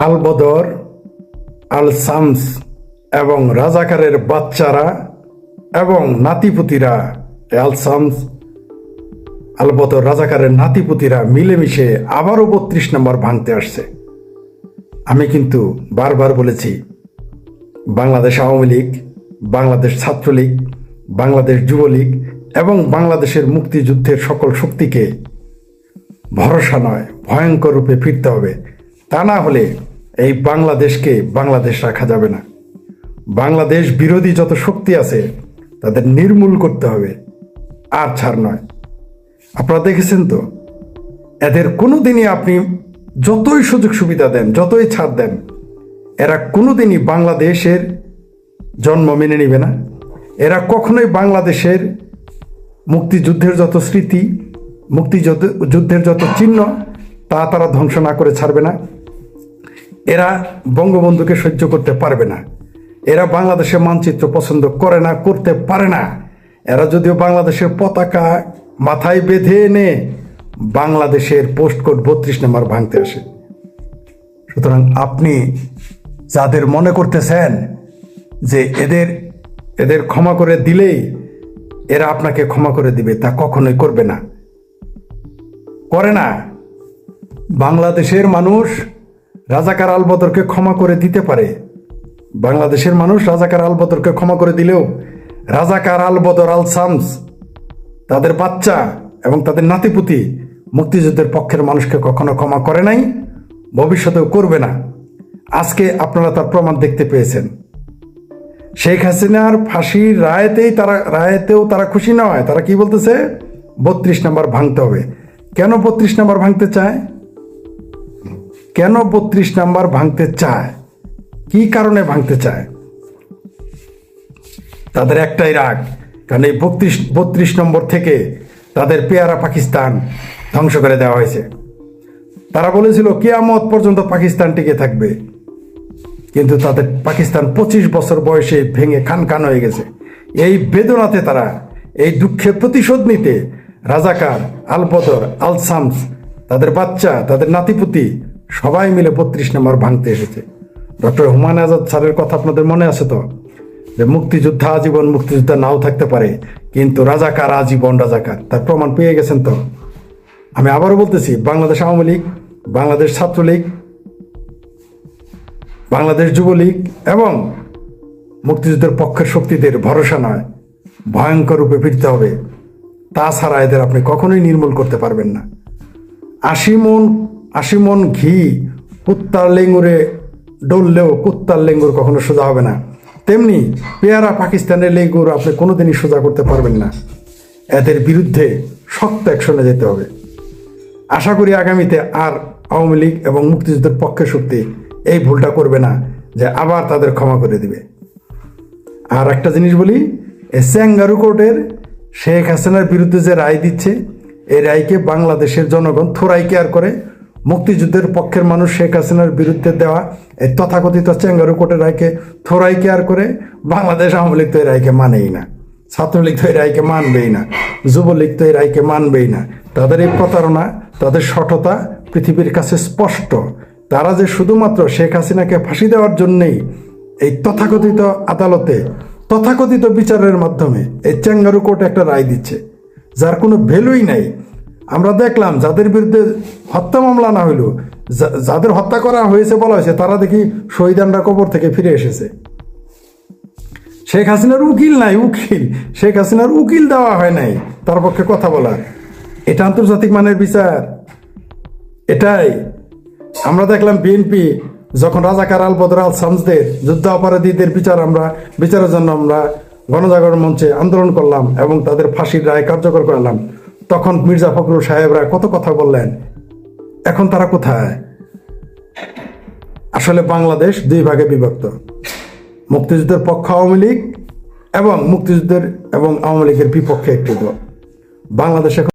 আল বদর, আল শামস এবং রাজাকারের বাচ্চারা এবং নাতিপুতিরা, আল শামস, আল বদর, রাজাকারের নাতিপুতিরা মিলেমিশে আবারও ৩২ নম্বর ভাঙতে আসছে। আমি কিন্তু বারবার বলেছি, বাংলাদেশ আওয়ামী লীগ, বাংলাদেশ ছাত্রলীগ, বাংলাদেশ যুবলীগ এবং বাংলাদেশের মুক্তিযুদ্ধের সকল শক্তিকে ভরসা নয়, ভয়ঙ্কর রূপে ফিরতে হবে। তা না হলে এই বাংলাদেশকে বাংলাদেশ রাখা যাবে না। বাংলাদেশ বিরোধী যত শক্তি আছে তাদের নির্মূল করতে হবে, আর ছাড় নয়। আপনারা দেখেছেন তো, এদের কোনোদিনই আপনি যতই সুযোগ সুবিধা দেন, যতই ছাড় দেন, এরা কোনোদিনই বাংলাদেশের জন্ম মেনে নিবে না। এরা কখনোই বাংলাদেশের মুক্তিযুদ্ধের যত স্মৃতি, মুক্তিযুদ্ধের যত চিহ্ন, তা তারা ধ্বংস না করে ছাড়বে না। এরা বঙ্গবন্ধুকে সহ্য করতে পারবে না। এরা বাংলাদেশের মানচিত্র পছন্দ করে না, করতে পারে না। এরা যদিও বাংলাদেশের পতাকা মাথায় বেঁধে এনে বাংলাদেশের পোস্ট কোড ৩২ নম্বর ভাঙতে আসে। সুতরাং আপনি যাদের মনে করতেছেন যে এদের ক্ষমা করে দিলেই এরা আপনাকে ক্ষমা করে দিবে, তা কখনোই করবে না, করে না। বাংলাদেশের মানুষ রাজাকার আল বদরকে ক্ষমা করে দিতে পারে। বাংলাদেশের মানুষ রাজাকার আল বদরকে ক্ষমা করে দিলেও রাজাকার আল বদর, আল শামস, তাদের বাচ্চা এবং তাদের নাতিপুতি মুক্তিযুদ্ধের পক্ষের মানুষকে কখনো ক্ষমা করে নাই, ভবিষ্যতেও করবে না। আজকে আপনারা তার প্রমাণ দেখতে পেয়েছেন। শেখ হাসিনার ফাঁসির রায়েতেও তারা খুশি নয়। তারা কি বলতেছে? ৩২ নম্বর ভাঙতে হবে। কেন ৩২ নম্বর ভাঙতে চায়? কেন ৩২ নম্বর ভাঙতে চায়? কি কারণে ভাঙতে চায়? তাদের একটাই রাগ, কারণ এই ৩২ নম্বর থেকে তাদের পেয়ারা পাকিস্তান ধ্বংস করে দেওয়া হয়েছে। তারা বলেছিল কিয়ামত পর্যন্ত পাকিস্তান টিকে থাকবে, কিন্তু তাদের পাকিস্তান ২৫ বছর বয়সে ভেঙে খান হয়ে গেছে। এই বেদনাতে তারা, এই দুঃখে প্রতিশোধ নিতে রাজাকার, আল বদর, আল শামস, তাদের বাচ্চা, তাদের নাতিপুতি সবাই মিলে ৩২ নম্বর ভাঙতে এসেছে। ডক্টর হুমায়ুন আজাদ স্যারের কথা আপনাদের মনে আছে তো, যে মুক্তিযোদ্ধা আজীবন মুক্তিযোদ্ধা নাও থাকতে পারে, কিন্তু রাজাকার আজীবন রাজাকার। তার প্রমাণ পেয়ে গেছেন তো। আমি আবারও বলতেছি, বাংলাদেশ আওয়ামী লীগ, বাংলাদেশ ছাত্রলীগ, বাংলাদেশ যুবলীগ এবং মুক্তিযুদ্ধের পক্ষের শক্তিদের ভরসা নয়, ভয়ঙ্কর রূপে ফিরতে হবে। তাছাড়া এদের আপনি কখনোই নির্মূল করতে পারবেন না। ৮০ মন ঘি কুত্তার লেঙ্গুরে ডললেও কুত্তার লেঙ্গুর কখনো সোজা হবে না। তেমনি পেয়ারা পাকিস্তানের লেঙ্গুর আপনি কোনোদিনই সোজা করতে পারবেন না। এদের বিরুদ্ধে শক্ত অ্যাকশনে যেতে হবে। আশা করি আগামীতে আর আওয়ামী লীগ এবং মুক্তিযুদ্ধের পক্ষের শক্তি এই ভুলটা করবে না, যে আবার তাদের ক্ষমা করে দিবে। আর একটা জিনিস বলি, এই স্যাঙ্গারু কোর্টের শেখ হাসিনার বিরুদ্ধে যে রায় দিচ্ছে, এই রায়কে বাংলাদেশের জনগণ থোড়াই কেয়ার করে। মুক্তিযুদ্ধের পক্ষের মানুষ শেখ হাসিনার বিরুদ্ধে দেওয়া এই তথাকথিত স্যাঙ্গারু কোর্টের রায়কে থোড়াই কেয়ার করে। বাংলাদেশ আওয়ামী লীগ তো এই রায়কে মানেই না, ছাত্রলীগ তো এই রায়কে মানবেই না, যুবলীগ তো এই রায়কে মানবেই না। তাদের এই প্রতারণা, তাদের সঠতা পৃথিবীর কাছে স্পষ্ট। তারা যে শুধুমাত্র শেখ হাসিনাকে ফাঁসি দেওয়ার জন্যেই এই তথাকথিত আদালতে তথাকথিত বিচারের মাধ্যমে এই চ্যাঙ্গারু কোর্ট একটা রায় দিচ্ছে, যার কোনো ভ্যালুই নাই। আমরা দেখলাম যাদের বিরুদ্ধে হত্যা মামলা না হইল, যাদের হত্যা করা হয়েছে বলা হয়েছে, তারা দেখি শহীদানরা কবর থেকে ফিরে এসেছে। শেখ হাসিনার উকিল নাই, শেখ হাসিনার উকিল দেওয়া হয় নাই তার পক্ষে কথা বলার। এটা আন্তর্জাতিক মানের বিচার। এটাই আমরা দেখলাম বিএনপি যখন রাজাকার আল বদর, আল শামসদের যুদ্ধাপরাধীদের বিচারের জন্য আমরা গণজাগরণ মঞ্চে আন্দোলন করলাম এবং তাদের ফাঁসির রায় কার্যকর করলাম, তখন মির্জা ফখরুল সাহেবরা কত কথা বললেন। এখন তারা কোথায়? আসলে বাংলাদেশ দুই ভাগে বিভক্ত, মুক্তিযুদ্ধের পক্ষ আওয়ামী লীগ এবং মুক্তিযুদ্ধের এবং আওয়ামী লীগের বিপক্ষে একটি দল। বাংলাদেশ